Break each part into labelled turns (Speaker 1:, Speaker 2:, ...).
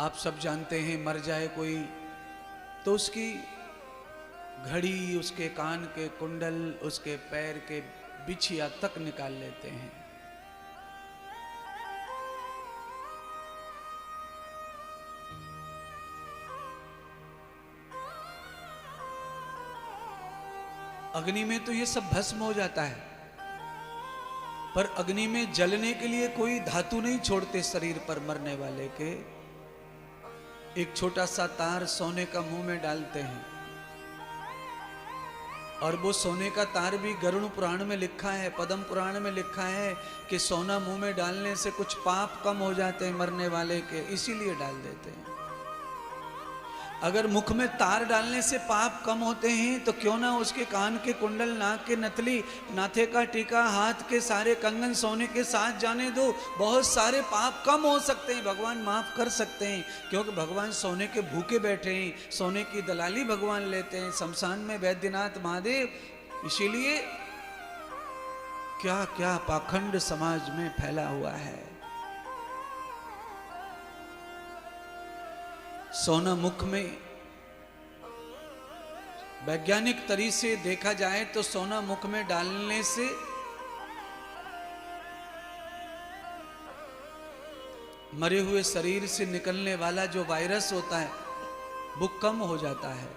Speaker 1: आप सब जानते हैं, मर जाए कोई तो उसकी घड़ी, उसके कान के कुंडल, उसके पैर के बिछिया तक निकाल लेते हैं। अग्नि में तो ये सब भस्म हो जाता है, पर अग्नि में जलने के लिए कोई धातु नहीं छोड़ते शरीर पर मरने वाले के। एक छोटा सा तार सोने का मुंह में डालते हैं, और वो सोने का तार भी गरुड़ पुराण में लिखा है, पद्म पुराण में लिखा है कि सोना मुंह में डालने से कुछ पाप कम हो जाते हैं मरने वाले के, इसीलिए डाल देते हैं। अगर मुख में तार डालने से पाप कम होते हैं तो क्यों ना उसके कान के कुंडल, नाक के नथली, नाथे का टीका, हाथ के सारे कंगन सोने के साथ जाने दो, बहुत सारे पाप कम हो सकते हैं, भगवान माफ कर सकते हैं। क्योंकि भगवान सोने के भूखे बैठे हैं, सोने की दलाली भगवान लेते हैं शमशान में वैद्यनाथ महादेव। इसीलिए क्या क्या पाखंड समाज में फैला हुआ है। सोना मुख में, वैज्ञानिक तरीके से देखा जाए तो सोना मुख में डालने से मरे हुए शरीर से निकलने वाला जो वायरस होता है वो कम हो जाता है।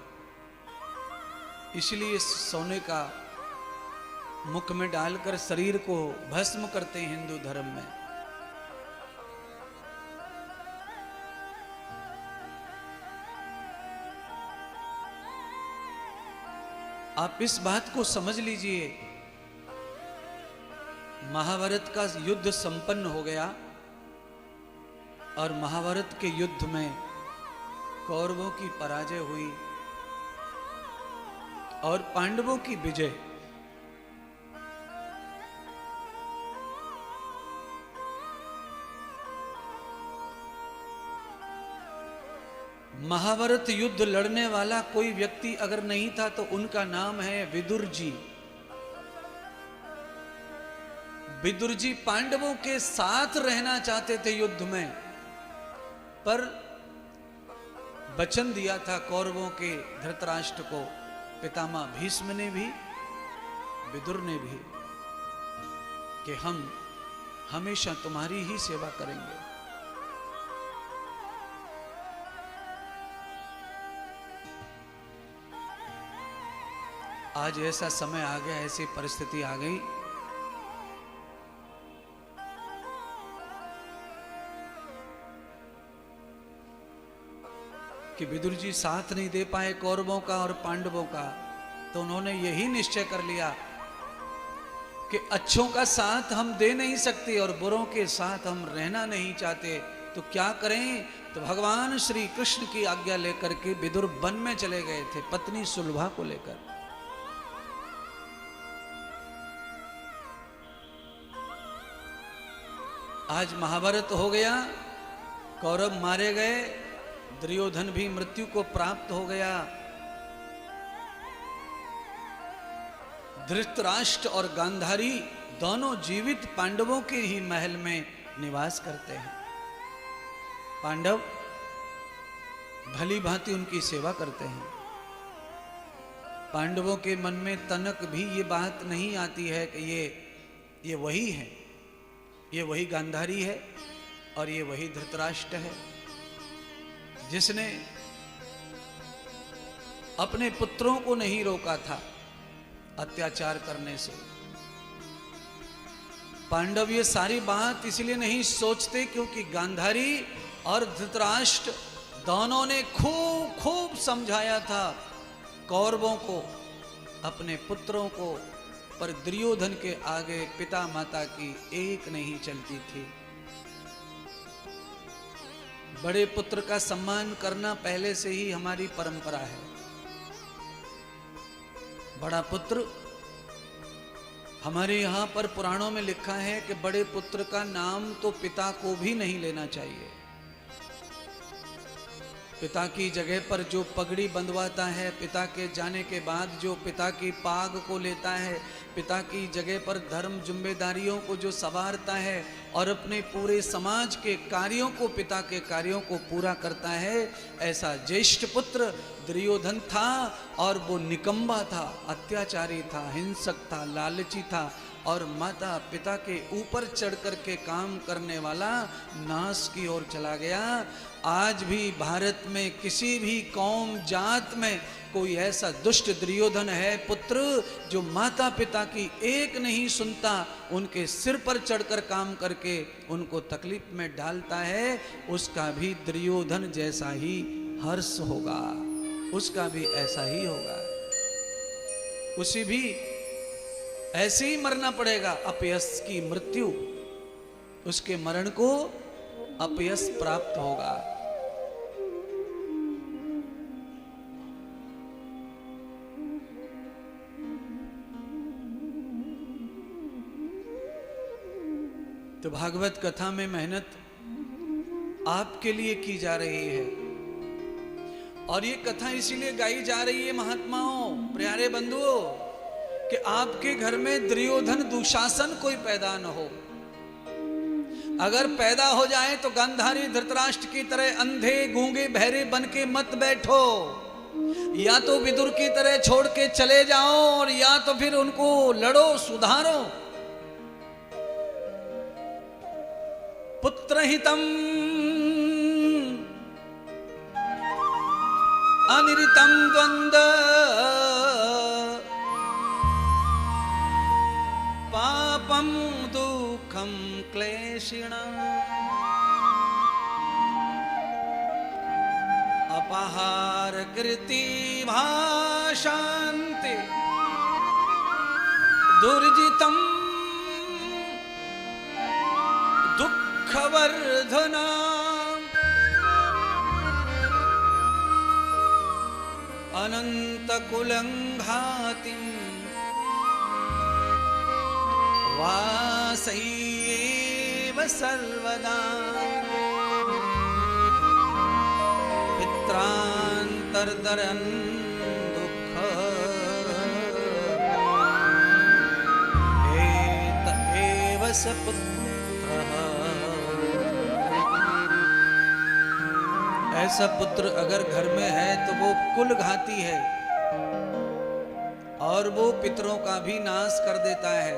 Speaker 1: इसलिए सोने का मुख में डालकर शरीर को भस्म करते हैं हिंदू धर्म में। आप इस बात को समझ लीजिए, महाभारत का युद्ध संपन्न हो गया और महाभारत के युद्ध में कौरवों की पराजय हुई और पांडवों की विजय। महाभारत युद्ध लड़ने वाला कोई व्यक्ति अगर नहीं था तो उनका नाम है विदुर जी। विदुर जी पांडवों के साथ रहना चाहते थे युद्ध में, पर वचन दिया था कौरवों के धृतराष्ट्र को, पितामह भीष्म ने भी, विदुर ने भी, कि हम हमेशा तुम्हारी ही सेवा करेंगे। आज ऐसा समय आ गया, ऐसी परिस्थिति आ गई कि विदुर जी साथ नहीं दे पाए कौरवों का और पांडवों का, तो उन्होंने यही निश्चय कर लिया कि अच्छों का साथ हम दे नहीं सकते और बुरों के साथ हम रहना नहीं चाहते, तो क्या करें। तो भगवान श्री कृष्ण की आज्ञा लेकर के विदुर वन में चले गए थे पत्नी सुलभा को लेकर। आज महाभारत हो गया, कौरव मारे गए, दुर्योधन भी मृत्यु को प्राप्त हो गया, धृतराष्ट्र और गांधारी दोनों जीवित पांडवों के ही महल में निवास करते हैं। पांडव भली भांति उनकी सेवा करते हैं। पांडवों के मन में तनक भी ये बात नहीं आती है कि ये वही है, ये वही गांधारी है और ये वही धृतराष्ट्र है जिसने अपने पुत्रों को नहीं रोका था अत्याचार करने से। पांडव ये सारी बात इसलिए नहीं सोचते क्योंकि गांधारी और धृतराष्ट्र दोनों ने खूब खूब समझाया था कौरवों को, अपने पुत्रों को, पर दुर्योधन के आगे पिता माता की एक नहीं चलती थी। बड़े पुत्र का सम्मान करना पहले से ही हमारी परंपरा है। बड़ा पुत्र, हमारे यहां पर पुराणों में लिखा है कि बड़े पुत्र का नाम तो पिता को भी नहीं लेना चाहिए। पिता की जगह पर जो पगड़ी बंधवाता है, पिता के जाने के बाद जो पिता की पाग को लेता है, पिता की जगह पर धर्म जिम्मेदारियों को जो संवारता है और अपने पूरे समाज के कार्यों को, पिता के कार्यों को पूरा करता है, ऐसा ज्येष्ठ पुत्र दुर्योधन था। और वो निकम्बा था, अत्याचारी था, हिंसक था, लालची था और माता पिता के ऊपर चढ़ कर के काम करने वाला नाश की ओर चला गया। आज भी भारत में किसी भी कौम जात में कोई ऐसा दुष्ट दुर्योधन है पुत्र जो माता पिता की एक नहीं सुनता, उनके सिर पर चढ़कर काम करके उनको तकलीफ में डालता है, उसका भी दुर्योधन जैसा ही हर्ष होगा, उसका भी ऐसा ही होगा, उसे भी ऐसे ही मरना पड़ेगा। अपयश की मृत्यु, उसके मरण को अपयश प्राप्त होगा। तो भागवत कथा में मेहनत आपके लिए की जा रही है और ये कथा इसीलिए गाई जा रही है महात्माओं, प्यारे बंधुओं, कि आपके घर में दुर्योधन दुशासन कोई पैदा न हो। अगर पैदा हो जाए तो गांधारी धृतराष्ट्र की तरह अंधे गूंगे बहरे बन के मत बैठो, या तो विदुर की तरह छोड़ के चले जाओ और या तो फिर उनको लड़ो, सुधारो। पुत्रहितम अनिरितम द्वंद्व पापम दुखम क्लेशिणम् अपहार कृति भाषान्ते दुर्जितम दुःखवर्धना अनंत कुलंघातिम वासयेव सर्वदा पित्रांतरदरन दुःख एत एव स पुत्रः। ऐसा पुत्र अगर घर में है तो वो कुल घाती है और वो पितरों का भी नाश कर देता है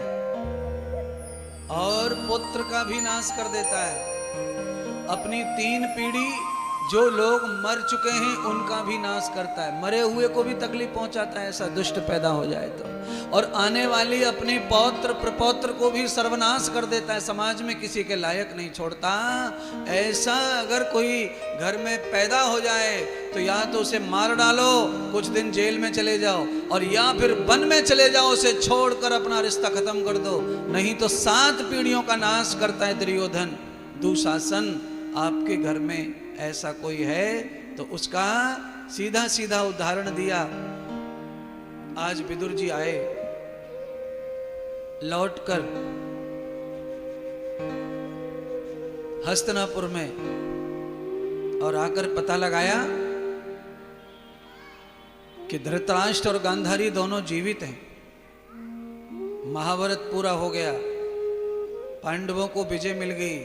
Speaker 1: और पुत्र का भी नाश कर देता है। अपनी 3 पीढ़ी जो लोग मर चुके हैं उनका भी नाश करता है, मरे हुए को भी तकलीफ पहुंचाता है, ऐसा दुष्ट पैदा हो जाए तो। और आने वाली अपने पौत्र प्रपौत्र को भी सर्वनाश कर देता है, समाज में किसी के लायक नहीं छोड़ता। ऐसा अगर कोई घर में पैदा हो जाए तो या तो उसे मार डालो, कुछ दिन जेल में चले जाओ, और या फिर वन में चले जाओ, उसे छोड़कर अपना रिश्ता खत्म कर दो, नहीं तो 7 पीढ़ियों का नाश करता है दुर्योधन दुशासन। आपके घर में ऐसा कोई है तो उसका सीधा सीधा उदाहरण दिया। आज विदुर जी आए लौटकर हस्तिनापुर में और आकर पता लगाया कि धृतराष्ट्र और गांधारी दोनों जीवित हैं। महाभारत पूरा हो गया, पांडवों को विजय मिल गई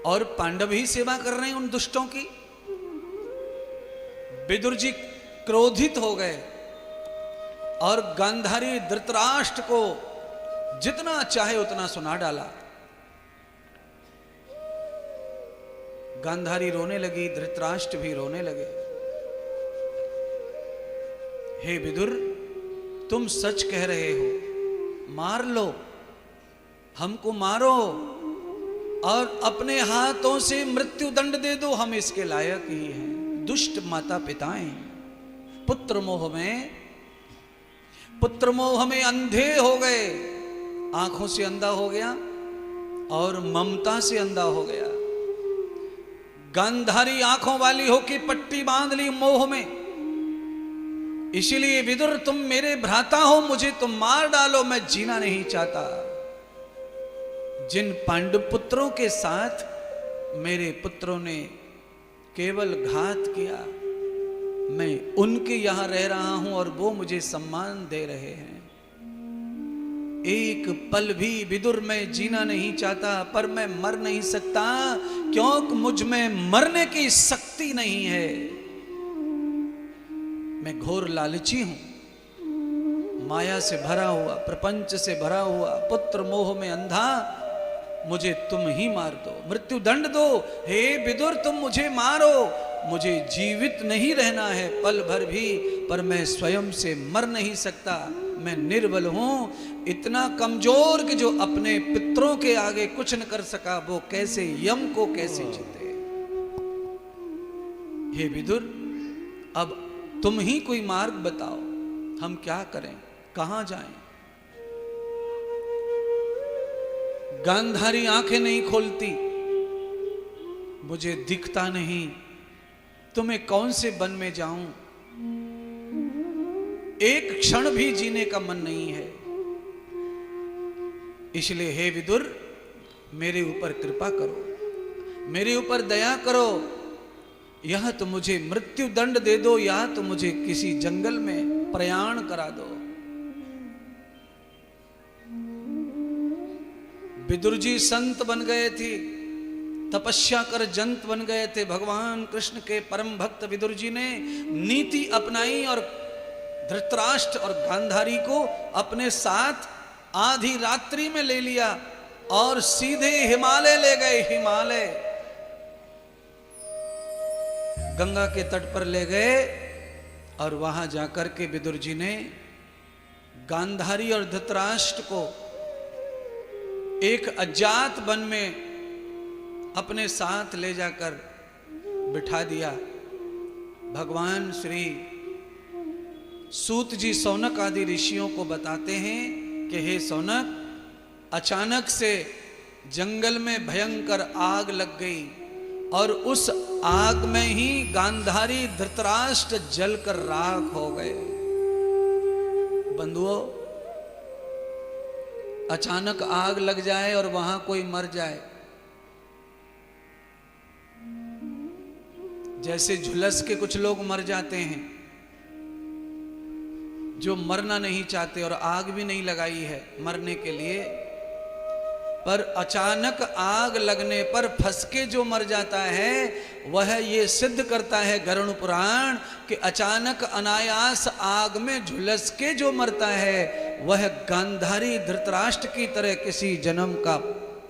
Speaker 1: और पांडव ही सेवा कर रहे हैं उन दुष्टों की। विदुर जी क्रोधित हो गए और गांधारी धृतराष्ट्र को जितना चाहे उतना सुना डाला। गांधारी रोने लगी, धृतराष्ट्र भी रोने लगे। हे विदुर, तुम सच कह रहे हो, मार लो, हमको मारो और अपने हाथों से मृत्यु दंड दे दो, हम इसके लायक ही हैं। दुष्ट माता पिताएं पुत्र मोह में अंधे हो गए, आंखों से अंधा हो गया और ममता से अंधा हो गया। गांधारी आंखों वाली होकर पट्टी बांध ली मोह में। इसीलिए विदुर, तुम मेरे भ्राता हो, मुझे तुम मार डालो, मैं जीना नहीं चाहता। जिन पांडु पुत्रों के साथ मेरे पुत्रों ने केवल घात किया। मैं उनके यहां रह रहा हूं और वो मुझे सम्मान दे रहे हैं। एक पल भी विदुर में जीना नहीं चाहता, पर मैं मर नहीं सकता क्योंकि मुझ में मरने की शक्ति नहीं है। मैं घोर लालची हूं, माया से भरा हुआ, प्रपंच से भरा हुआ, पुत्र मोह में अंधा। मुझे तुम ही मार दो, मृत्यु दंड दो। हे विदुर, तुम मुझे मारो, मुझे जीवित नहीं रहना है पल भर भी, पर मैं स्वयं से मर नहीं सकता। मैं निर्बल हूं, इतना कमजोर कि जो अपने पितरों के आगे कुछ न कर सका, वो कैसे यम को कैसे जीते। हे विदुर, अब तुम ही कोई मार्ग बताओ, हम क्या करें, कहां जाएं। गांधारी आंखें नहीं खोलती, मुझे दिखता नहीं, तुम्हें कौन से वन में जाऊं, एक क्षण भी जीने का मन नहीं है। इसलिए हे विदुर, मेरे ऊपर कृपा करो, मेरे ऊपर दया करो। यह तो मुझे मृत्यु दंड दे दो, या तो मुझे किसी जंगल में प्रयाण करा दो। विदुर जी संत बन गए थे, तपस्या कर जंत बन गए थे। भगवान कृष्ण के परम भक्त विदुर जी ने नीति अपनाई और धृतराष्ट्र और गांधारी को अपने साथ आधी रात्रि में ले लिया और सीधे हिमालय ले गए। हिमालय गंगा के तट पर ले गए और वहां जाकर के विदुर जी ने गांधारी और धृतराष्ट्र को एक अज्ञात वन में अपने साथ ले जाकर बिठा दिया। भगवान श्री सूत जी सौनक आदि ऋषियों को बताते हैं कि हे सौनक, अचानक से जंगल में भयंकर आग लग गई और उस आग में ही गांधारी धृतराष्ट्र जलकर राख हो गए। बंधुओं, अचानक आग लग जाए और वहां कोई मर जाए, जैसे झुलस के कुछ लोग मर जाते हैं जो मरना नहीं चाहते और आग भी नहीं लगाई है मरने के लिए, पर अचानक आग लगने पर फंस के जो मर जाता है, वह ये सिद्ध करता है गरुड़ पुराण कि अचानक अनायास आग में झुलस के जो मरता है, वह गांधारी धृतराष्ट्र की तरह किसी जन्म का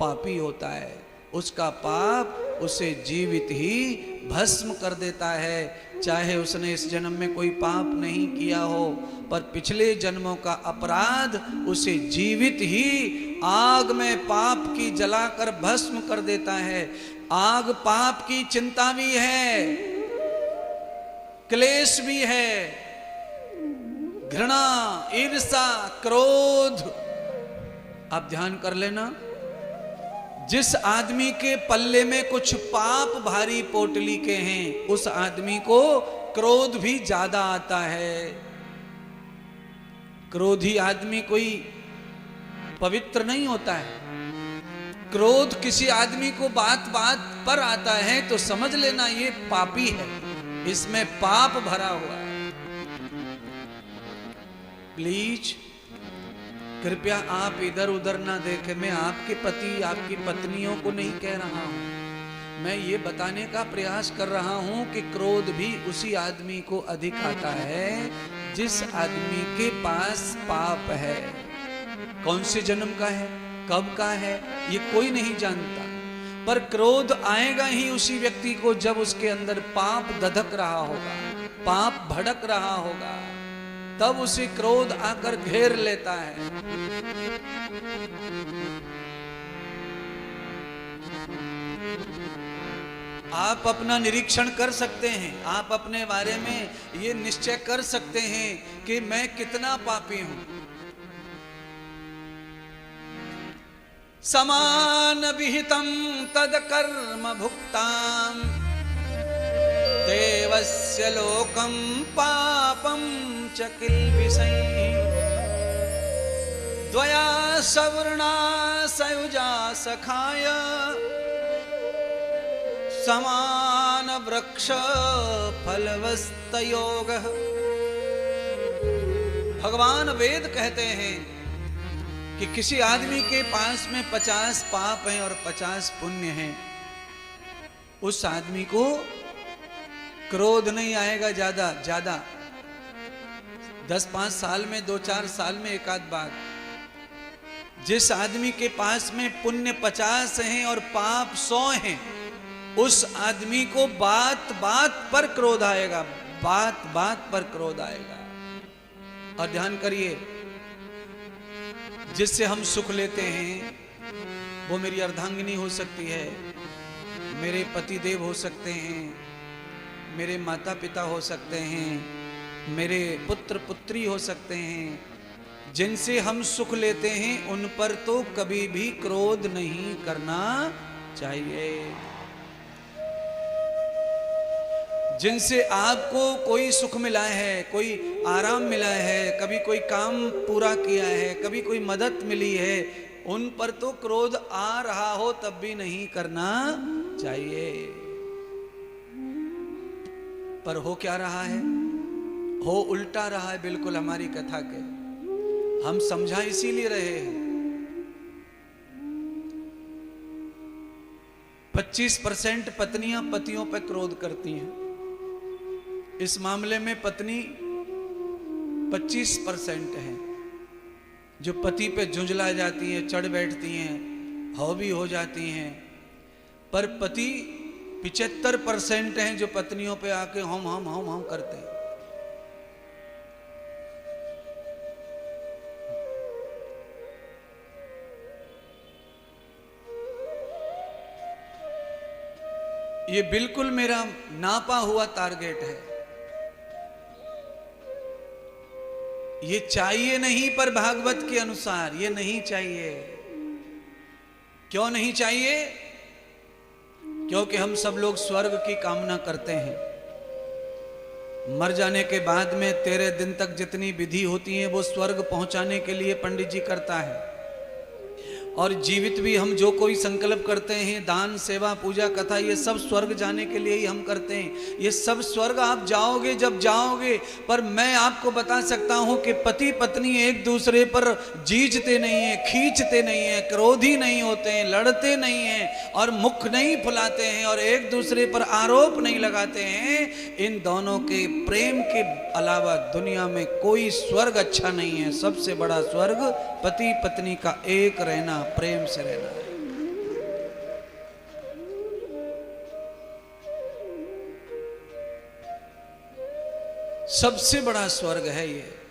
Speaker 1: पापी होता है। उसका पाप उसे जीवित ही भस्म कर देता है। चाहे उसने इस जन्म में कोई पाप नहीं किया हो, पर पिछले जन्मों का अपराध उसे जीवित ही आग में पाप की जलाकर भस्म कर देता है। आग पाप की चिंता भी है, क्लेश भी है, घृणा, ईर्ष्या, क्रोध। आप ध्यान कर लेना, जिस आदमी के पल्ले में कुछ पाप भारी पोटली के हैं, उस आदमी को क्रोध भी ज्यादा आता है। क्रोधी आदमी कोई पवित्र नहीं होता है। क्रोध किसी आदमी को बात बात पर आता है तो समझ लेना ये पापी है, इसमें पाप भरा हुआ है। प्लीज कृपया आप इधर उधर ना देखें। मैं आपके पति, आपकी पत्नियों को नहीं कह रहा हूं, मैं ये बताने का प्रयास कर रहा हूं कि क्रोध भी उसी आदमी को अधिक आता है जिस आदमी के पास पाप है। कौन से जन्म का है, कब का है, ये कोई नहीं जानता, पर क्रोध आएगा ही उसी व्यक्ति को जब उसके अंदर पाप दधक रहा होगा, पाप भड़क रहा होगा, तब उसे क्रोध आकर घेर लेता है। आप अपना निरीक्षण कर सकते हैं, आप अपने बारे में ये निश्चय कर सकते हैं कि मैं कितना पापी हूं। समान विहितम तद कर्म भुक्ताम देवस्य लोकम पापम च किल्बिषैः द्वया सवर्णा सयुजा सखाय समान वृक्ष फलवस्तयोगः। भगवान वेद कहते हैं कि किसी आदमी के पास में 50 पाप हैं और 50 पुण्य हैं, उस आदमी को क्रोध नहीं आएगा ज्यादा 10-5 साल में 2-4 साल में एक आध बार। जिस आदमी के पास में पुण्य 50 हैं और पाप 100 हैं, उस आदमी को बात बात पर क्रोध आएगा, बात बात पर क्रोध आएगा। और ध्यान करिए, जिससे हम सुख लेते हैं वो मेरी अर्धांगिनी हो सकती है, मेरे पति देव हो सकते हैं, मेरे माता पिता हो सकते हैं, मेरे पुत्र पुत्री हो सकते हैं। जिनसे हम सुख लेते हैं उन पर तो कभी भी क्रोध नहीं करना चाहिए। जिनसे आपको कोई सुख मिला है, कोई आराम मिला है, कभी कोई काम पूरा किया है, कभी कोई मदद मिली है, उन पर तो क्रोध आ रहा हो तब भी नहीं करना चाहिए। पर हो क्या रहा है? हो उल्टा रहा है बिल्कुल हमारी कथा के। हम समझा इसीलिए रहे हैं। 25% पत्नियां पतियों पर क्रोध करती हैं। इस मामले में पत्नी 25% है जो पति पे झुंझला जाती हैं, चढ़ बैठती हैं, हौवी हो जाती हैं। पर पति 75% हैं जो पत्नियों पे आके हम करते हैं। ये बिल्कुल मेरा नापा हुआ टारगेट है। ये चाहिए नहीं, पर भागवत के अनुसार ये नहीं चाहिए। क्यों नहीं चाहिए? क्योंकि हम सब लोग स्वर्ग की कामना करते हैं। मर जाने के बाद में 13 दिन तक जितनी विधि होती है वो स्वर्ग पहुंचाने के लिए पंडित जी करता है। और जीवित भी हम जो कोई संकल्प करते हैं, दान सेवा पूजा कथा, ये सब स्वर्ग जाने के लिए ही हम करते हैं। ये सब स्वर्ग आप जाओगे जब जाओगे। पर मैं आपको बता सकता हूं कि पति पत्नी एक दूसरे पर जीजते नहीं है, खींचते नहीं है, क्रोधी नहीं होते हैं, लड़ते नहीं हैं और मुख नहीं फुलाते हैं और एक दूसरे पर आरोप नहीं लगाते हैं। इन दोनों के प्रेम के अलावा दुनिया में कोई स्वर्ग अच्छा नहीं है। सबसे बड़ा स्वर्ग पति पत्नी का एक रहना, प्रेम से रहना है। सबसे बड़ा स्वर्ग है ये।